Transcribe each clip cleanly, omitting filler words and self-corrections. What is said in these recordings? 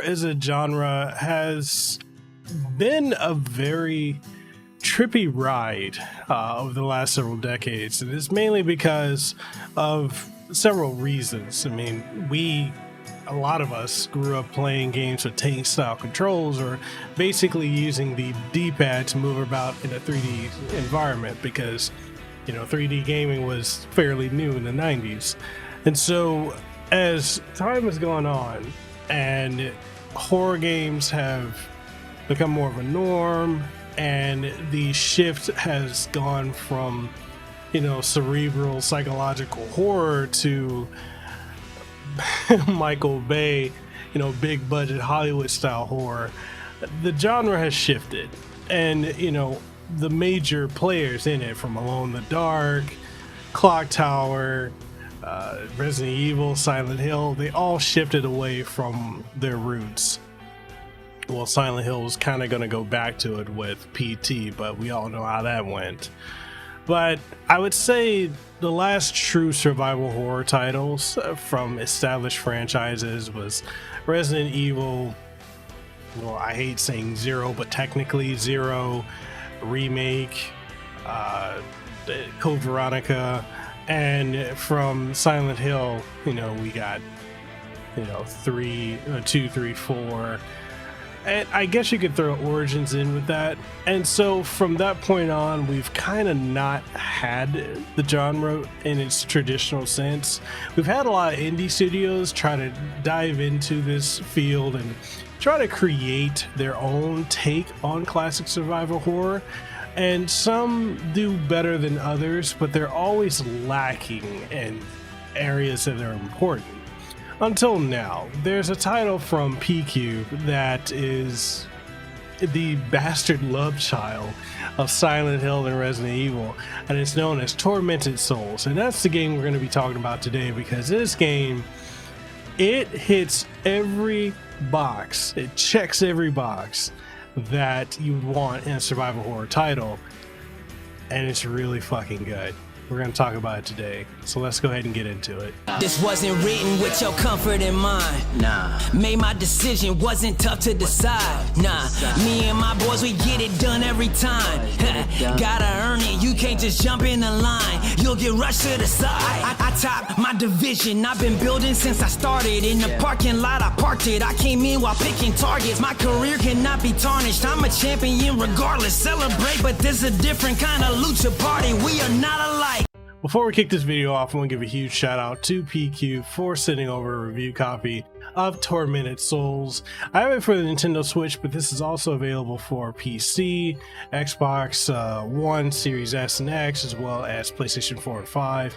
as a genre has been a very trippy ride over the last several decades, and it's mainly because of several reasons. I mean, a lot of us grew up playing games with tank style controls, or basically using the D-pad to move about in a 3D environment, because 3D gaming was fairly new in the 90s. And so as time has gone on and horror games have become more of a norm, and the shift has gone from cerebral psychological horror to Michael Bay, big budget Hollywood style horror, the genre has shifted. And the major players in it, from Alone in the Dark, Clock Tower, Resident Evil, Silent Hill, they all shifted away from their roots. Well, Silent Hill was kind of going to go back to it with PT, but we all know how that went. But I would say the last true survival horror titles from established franchises was Resident Evil, well, I hate saying Zero, but technically Zero, Remake, Code Veronica, and from Silent Hill, we got 2, 3, 4. And I guess you could throw Origins in with that. And so from that point on, we've kind of not had the genre in its traditional sense. We've had a lot of indie studios try to dive into this field and try to create their own take on classic survival horror. And some do better than others, but they're always lacking in areas that are important. Until now, there's a title from PQube that is the bastard love child of Silent Hill and Resident Evil, and it's known as Tormented Souls. And that's the game we're going to be talking about today, because this game, it hits every box, it checks every box that you would want in a survival horror title, and it's really fucking good. We're going to talk about it today, so let's go ahead and get into it. This wasn't written with your comfort in mind. Nah. Made my decision, wasn't tough to decide. Nah. Me and my boys, we get it done every time. Gotta earn it, you can't just jump in the line. You'll get rushed to the side. I top my division, I've been building since I started. In the parking lot, I parked it. I came in while picking targets. My career cannot be tarnished. I'm a champion regardless. Celebrate, but this a different kind of lucha party. We are not alike. Before we kick this video off, I want to give a huge shout out to PQube for sending over a review copy of Tormented Souls. I have it for the Nintendo Switch, but this is also available for PC, Xbox One, Series S and X, as well as PlayStation 4 and 5.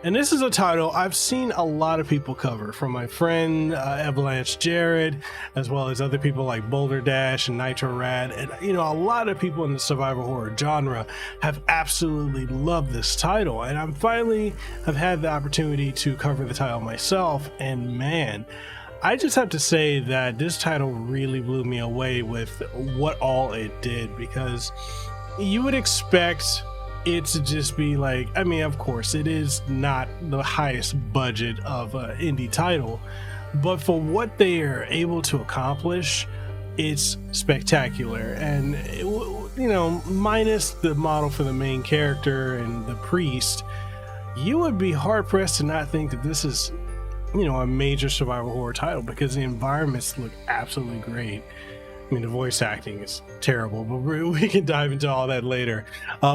And this is a title I've seen a lot of people cover, from my friend Avalanche Jared, as well as other people like Boulder Dash and Nitro Rad. And a lot of people in the survival horror genre have absolutely loved this title. And I'm finally have had the opportunity to cover the title myself, and man, I just have to say that this title really blew me away with what all it did, because you would expect it to just be like, I mean, of course, it is not the highest budget of an indie title, but for what they are able to accomplish, it's spectacular. And minus the model for the main character and the priest, you would be hard pressed to not think that this is a major survival horror title, because the environments look absolutely great. I mean, the voice acting is terrible, but we can dive into all that later.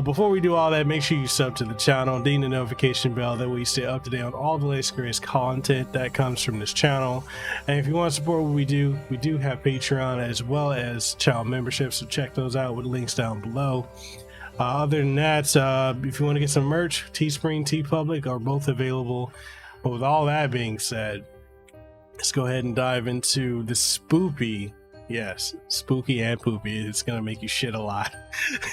Before we do all that, make sure you sub to the channel, ding the notification bell, that way you stay up to date on all the latest greatest content that comes from this channel. And if you want to support what we do have Patreon as well as channel memberships, so check those out with links down below. Other than that, if you want to get some merch, Teespring, TeePublic are both available. But with all that being said, let's go ahead and dive into the spoopy. Yes, spooky and poopy. It's gonna make you shit a lot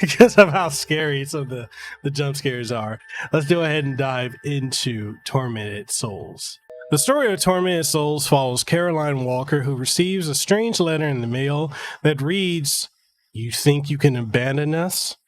because of how scary some of the jump scares are. Let's go ahead and dive into Tormented Souls. The story of Tormented Souls follows Caroline Walker, who receives a strange letter in the mail that reads, "You think you can abandon us?"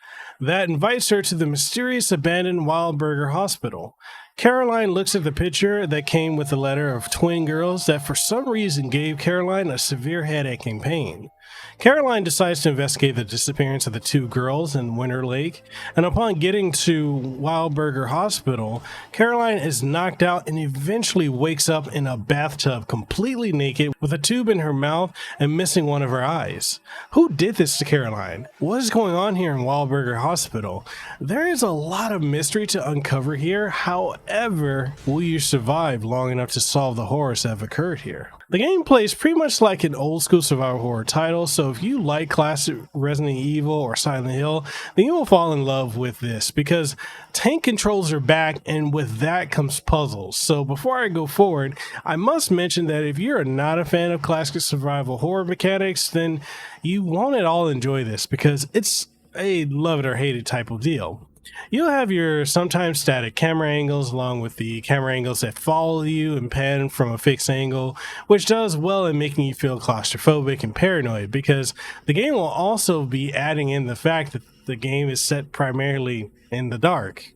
That invites her to the mysterious abandoned Wildberger Hospital. Caroline looks at the picture that came with a letter of twin girls that for some reason gave Caroline a severe headache and pain. Caroline decides to investigate the disappearance of the two girls in Winter Lake, and upon getting to Wildberger Hospital, Caroline is knocked out and eventually wakes up in a bathtub completely naked with a tube in her mouth and missing one of her eyes. Who did this to Caroline? What is going on here in Wildberger Hospital? There is a lot of mystery to uncover here. However, will you survive long enough to solve the horrors that have occurred here? The game plays pretty much like an old school survival horror title, so if you like classic Resident Evil or Silent Hill, then you will fall in love with this because tank controls are back, and with that comes puzzles. So before I go forward, I must mention that if you're not a fan of classic survival horror mechanics, then you won't at all enjoy this because it's a love it or hate it type of deal. You'll have your sometimes static camera angles along with the camera angles that follow you and pan from a fixed angle, which does well in making you feel claustrophobic and paranoid because the game will also be adding in the fact that the game is set primarily in the dark.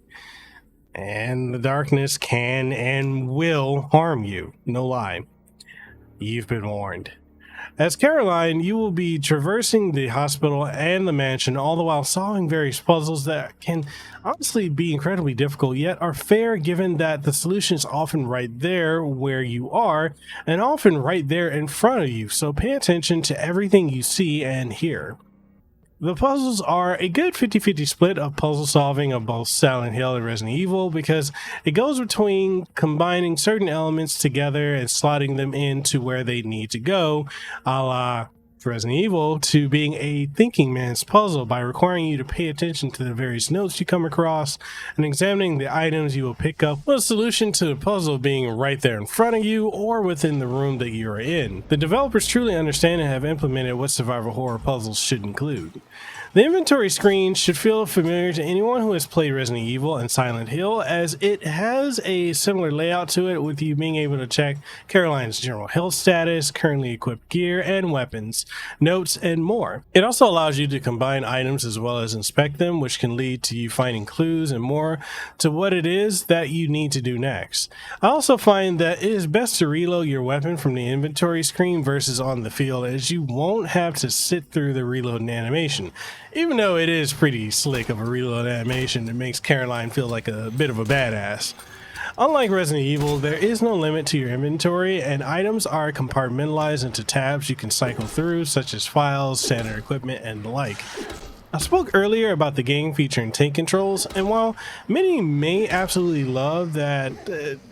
And the darkness can and will harm you, no lie. You've been warned. As Caroline, you will be traversing the hospital and the mansion, all the while solving various puzzles that can honestly be incredibly difficult, yet are fair given that the solution is often right there where you are, and often right there in front of you, so pay attention to everything you see and hear. The puzzles are a good 50-50 split of puzzle solving of both Silent Hill and Resident Evil because it goes between combining certain elements together and slotting them into where they need to go, a la Resident Evil, to being a thinking man's puzzle by requiring you to pay attention to the various notes you come across and examining the items you will pick up, with a solution to the puzzle being right there in front of you or within the room that you are in. The developers truly understand and have implemented what survival horror puzzles should include. The inventory screen should feel familiar to anyone who has played Resident Evil and Silent Hill, as it has a similar layout to it, with you being able to check Caroline's general health status, currently equipped gear and weapons, notes, and more. It also allows you to combine items as well as inspect them, which can lead to you finding clues and more to what it is that you need to do next. I also find that it is best to reload your weapon from the inventory screen versus on the field, as you won't have to sit through the reloading animation. Even though it is pretty slick of a reload animation that makes Caroline feel like a bit of a badass. Unlike Resident Evil, there is no limit to your inventory, and items are compartmentalized into tabs you can cycle through, such as files, standard equipment, and the like. I spoke earlier about the game featuring tank controls, and while many may absolutely love that,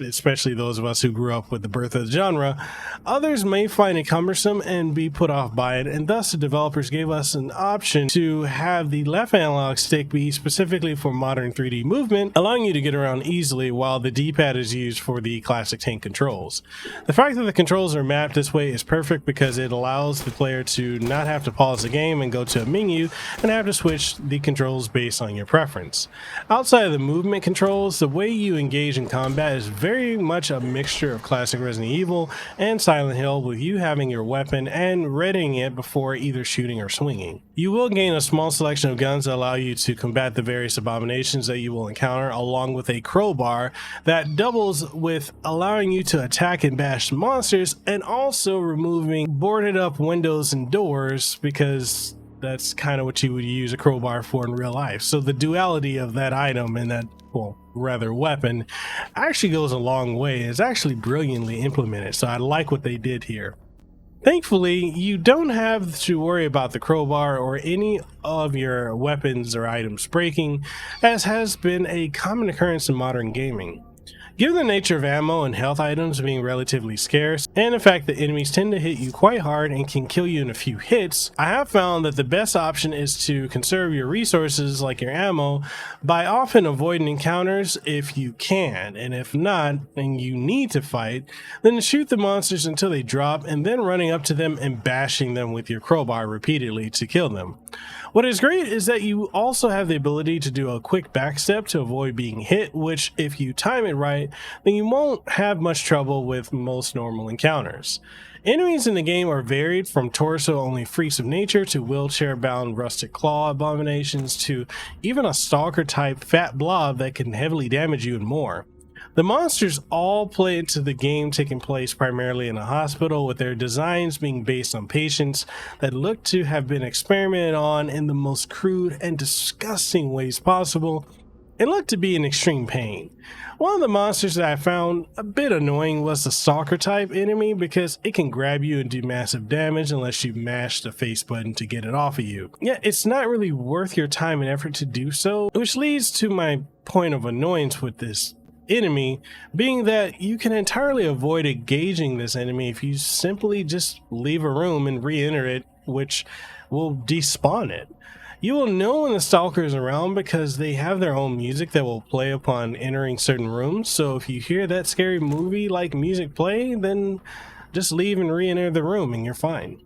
especially those of us who grew up with the birth of the genre, others may find it cumbersome and be put off by it, and thus the developers gave us an option to have the left analog stick be specifically for modern 3D movement, allowing you to get around easily while the D-pad is used for the classic tank controls. The fact that the controls are mapped this way is perfect because it allows the player to not have to pause the game and go to a menu and have to switch the controls based on your preference. Outside of the movement controls, the way you engage in combat is very much a mixture of classic Resident Evil and Silent Hill, with you having your weapon and readying it before either shooting or swinging. You will gain a small selection of guns that allow you to combat the various abominations that you will encounter, along with a crowbar that doubles with allowing you to attack and bash monsters, and also removing boarded up windows and doors, because that's kind of what you would use a crowbar for in real life. So the duality of that item and that, well, rather weapon actually goes a long way. It's actually brilliantly implemented, so I like what they did here. Thankfully, you don't have to worry about the crowbar or any of your weapons or items breaking, as has been a common occurrence in modern gaming. Given the nature of ammo and health items being relatively scarce, and the fact that enemies tend to hit you quite hard and can kill you in a few hits, I have found that the best option is to conserve your resources, like your ammo, by often avoiding encounters if you can, and if not, and you need to fight, then shoot the monsters until they drop, and then running up to them and bashing them with your crowbar repeatedly to kill them. What is great is that you also have the ability to do a quick backstep to avoid being hit, which, if you time it right, then you won't have much trouble with most normal encounters. Enemies in the game are varied from torso-only freaks of nature to wheelchair-bound rustic claw abominations to even a stalker-type fat blob that can heavily damage you and more. The monsters all play into the game taking place primarily in a hospital, with their designs being based on patients that look to have been experimented on in the most crude and disgusting ways possible and look to be in extreme pain. One of the monsters that I found a bit annoying was the stalker type enemy, because it can grab you and do massive damage unless you mash the face button to get it off of you. Yet it's not really worth your time and effort to do so, which leads to my point of annoyance with this enemy, being that you can entirely avoid engaging this enemy if you simply just leave a room and re-enter it, which will despawn it. You will know when the stalker is around because they have their own music that will play upon entering certain rooms, so if you hear that scary movie like music play, then just leave and re-enter the room and you're fine.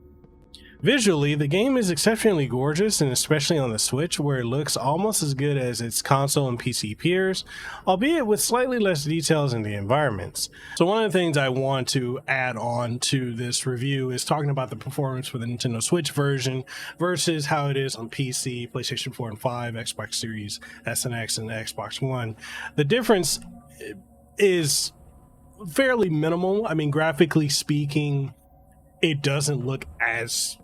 Visually, the game is exceptionally gorgeous, and especially on the Switch, where it looks almost as good as its console and PC peers, albeit with slightly less details in the environments. So one of the things I want to add on to this review is talking about the performance for the Nintendo Switch version versus how it is on PC, PlayStation 4 and 5, Xbox Series S and X, and Xbox One. The difference is fairly minimal. I mean, graphically speaking, it doesn't look as,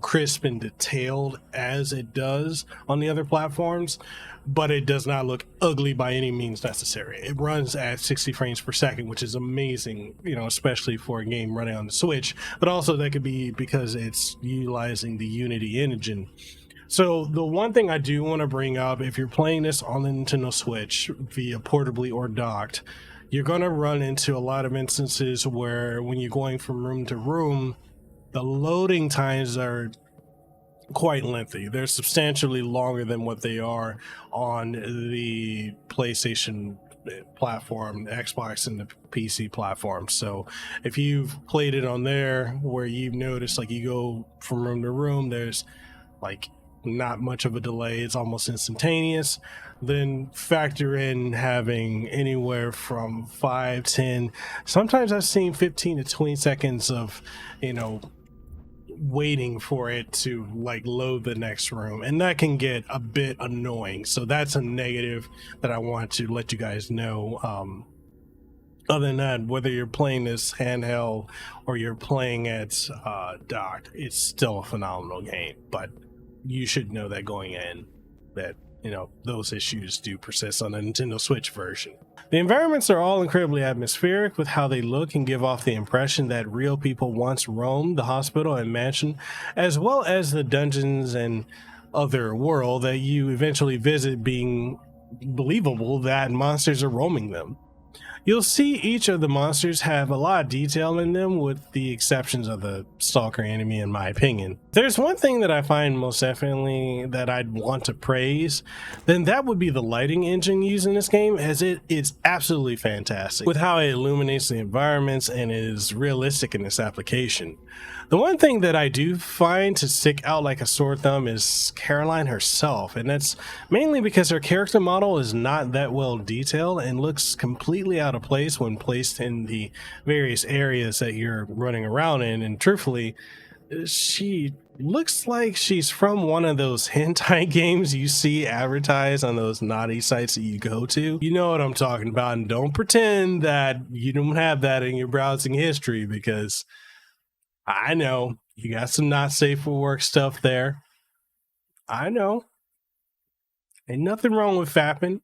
crisp and detailed as it does on the other platforms, but it does not look ugly by any means necessary. It runs at 60 frames per second, which is amazing, especially for a game running on the Switch, but also that could be because it's utilizing the Unity engine. So the one thing I do want to bring up, if you're playing this on the Nintendo Switch via portably or docked, you're going to run into a lot of instances where when you're going from room to room, the loading times are quite lengthy. They're substantially longer than what they are on the PlayStation platform, Xbox, and the PC platform. So if you've played it on there where you've noticed, like, you go from room to room, there's like not much of a delay, it's almost instantaneous, then factor in having anywhere from 5, 10, sometimes I've seen 15 to 20 seconds of, waiting for it to like load the next room, and that can get a bit annoying. So that's a negative that I want to let you guys know. Other than that, whether you're playing this handheld or you're playing it docked, it's still a phenomenal game, but you should know that going in that those issues do persist on the Nintendo Switch version. The environments are all incredibly atmospheric with how they look and give off the impression that real people once roamed the hospital and mansion, as well as the dungeons and other world that you eventually visit being believable that monsters are roaming them. You'll see each of the monsters have a lot of detail in them, with the exceptions of the stalker enemy, in my opinion. There's one thing that I find most definitely that I'd want to praise, then that would be the lighting engine used in this game, as it is absolutely fantastic with how it illuminates the environments and is realistic in its application. The one thing that I do find to stick out like a sore thumb is Caroline herself, and that's mainly because her character model is not that well detailed and looks completely out of place when placed in the various areas that you're running around in, and truthfully, she looks like she's from one of those hentai games you see advertised on those naughty sites that you go to. You know what I'm talking about, and don't pretend that you don't have that in your browsing history, because I know you got some not safe for work stuff there. I know. Ain't nothing wrong with fapping.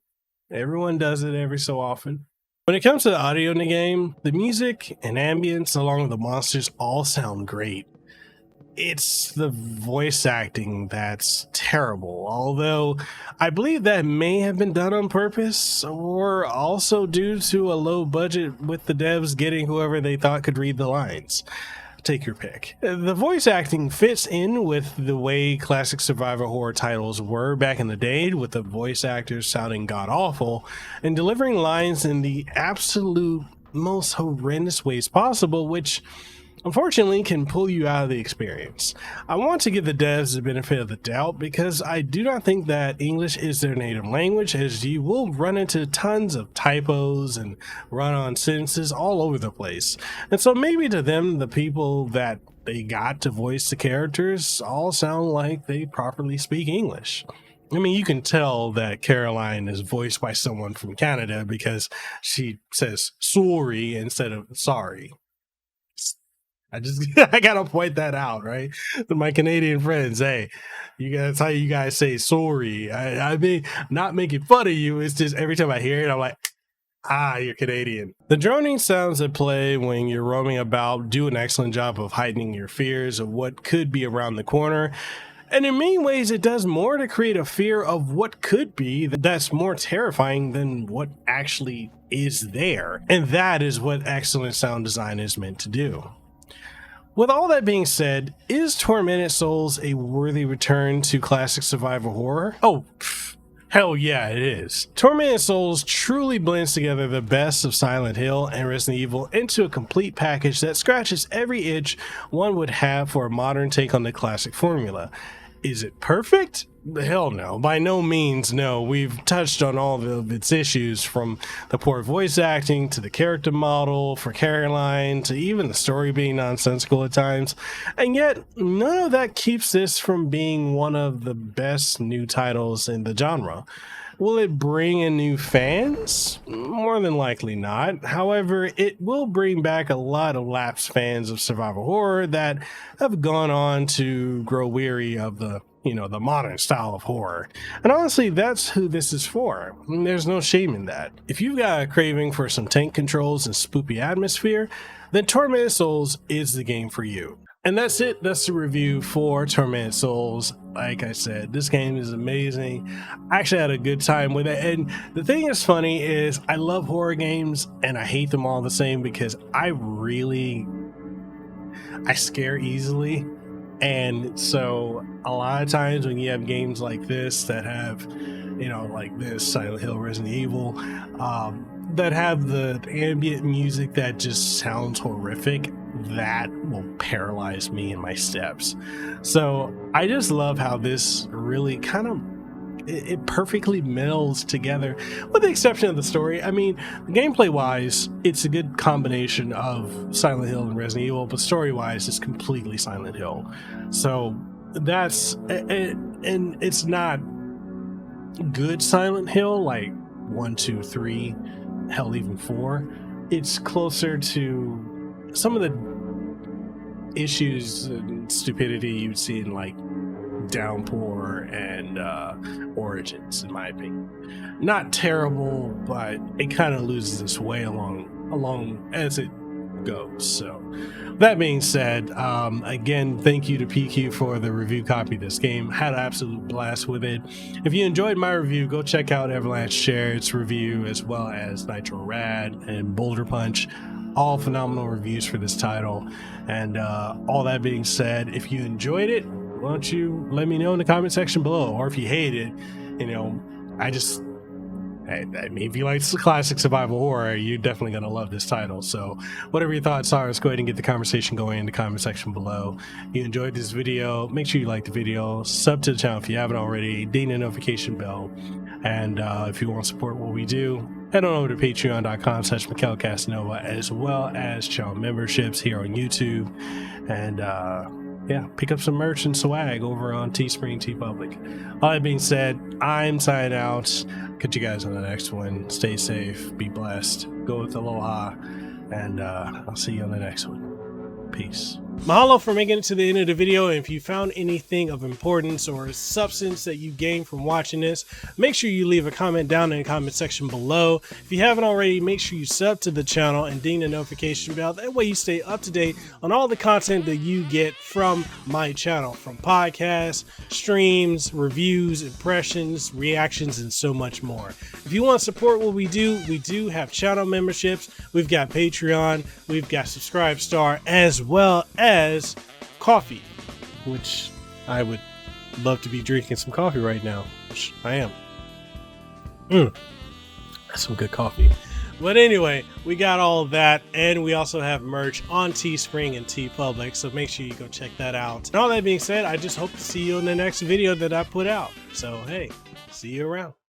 Everyone does it every so often. When it comes to the audio in the game, the music and ambience along with the monsters all sound great. It's the voice acting that's terrible, although I believe that may have been done on purpose or also due to a low budget with the devs getting whoever they thought could read the lines. Take your pick. The voice acting fits in with the way classic survival horror titles were back in the day, with the voice actors sounding god-awful and delivering lines in the absolute most horrendous ways possible, which unfortunately can pull you out of the experience. I want to give the devs the benefit of the doubt, because I do not think that English is their native language, as you will run into tons of typos and run-on sentences all over the place. And so maybe to them, the people that they got to voice the characters all sound like they properly speak English. I mean, you can tell that Caroline is voiced by someone from Canada because she says sorry instead of sorry. I gotta point that out, right? To my Canadian friends, hey, that's how you guys say sorry. I mean, not making fun of you. It's just every time I hear it, I'm like, you're Canadian. The droning sounds at play when you're roaming about do an excellent job of heightening your fears of what could be around the corner. And in many ways, it does more to create a fear of what could be that's more terrifying than what actually is there. And that is what excellent sound design is meant to do. With all that being said, is Tormented Souls a worthy return to classic survival horror? Oh, hell yeah, it is. Tormented Souls truly blends together the best of Silent Hill and Resident Evil into a complete package that scratches every itch one would have for a modern take on the classic formula. Is it perfect? Hell no. By no means, no. We've touched on all of its issues, from the poor voice acting to the character model for Caroline to even the story being nonsensical at times. And yet, none of that keeps this from being one of the best new titles in the genre. Will it bring in new fans? More than likely not. However, it will bring back a lot of lapsed fans of survival horror that have gone on to grow weary of the modern style of horror. And honestly, that's who this is for. There's no shame in that. If you've got a craving for some tank controls and spoopy atmosphere, then Tormented Souls is the game for you. And that's it. That's the review for Tormented Souls. Like I said, this game is amazing. I actually had a good time with it. And the thing that's funny is I love horror games and I hate them all the same because I scare easily. And so a lot of times when you have games like this that have, like this Silent Hill, Resident Evil, that have the ambient music that just sounds horrific, that will paralyze me in my steps. So I just love how this really it perfectly melds together, with the exception of the story. I mean, gameplay wise, it's a good combination of Silent Hill and Resident Evil, but story wise, it's completely Silent Hill. So that's, and it's not good Silent Hill like 1, 2, 3, hell, even 4. It's closer to some of the issues and stupidity you'd see in like Downpour and Origins, in my opinion. Not terrible, but it kind of loses its way along as it goes. So that being said, again, thank you to PQube for the review copy of this game. Had an absolute blast with it. If you enjoyed my review, go check out Avalanche Shared's review, as well as Nitro Rad and Boulder Punch. All phenomenal reviews for this title. And all that being said, if you enjoyed it, why don't you let me know in the comment section below? Or if you hate it, I mean, if you like classic survival horror, you're definitely going to love this title. So whatever your thoughts are, let's go ahead and get the conversation going in the comment section below. If you enjoyed this video, make sure you like the video, sub to the channel if you haven't already, ding the notification bell. And if you want to support what we do, head on over to patreon.com/Mekel Kasanova, as well as channel memberships here on YouTube. And yeah, pick up some merch and swag over on Teespring, TeePublic. All that being said, I'm signing out. Catch you guys on the next one. Stay safe, be blessed, go with aloha, and I'll see you on the next one. Peace. Mahalo for making it to the end of the video. And if you found anything of importance or substance that you gained from watching this, make sure you leave a comment down in the comment section below. If you haven't already, make sure you sub to the channel and ding the notification bell. That way you stay up to date on all the content that you get from my channel, from podcasts, streams, reviews, impressions, reactions, and so much more. If you want to support what we do have channel memberships, we've got Patreon, we've got Subscribe Star, as well as coffee, which I would love to be drinking some coffee right now, which I am. That's some good coffee. But anyway, we got all of that, and we also have merch on Teespring and TeePublic, so make sure you go check that out. And all that being said, I just hope to see you in the next video that I put out. So hey, see you around.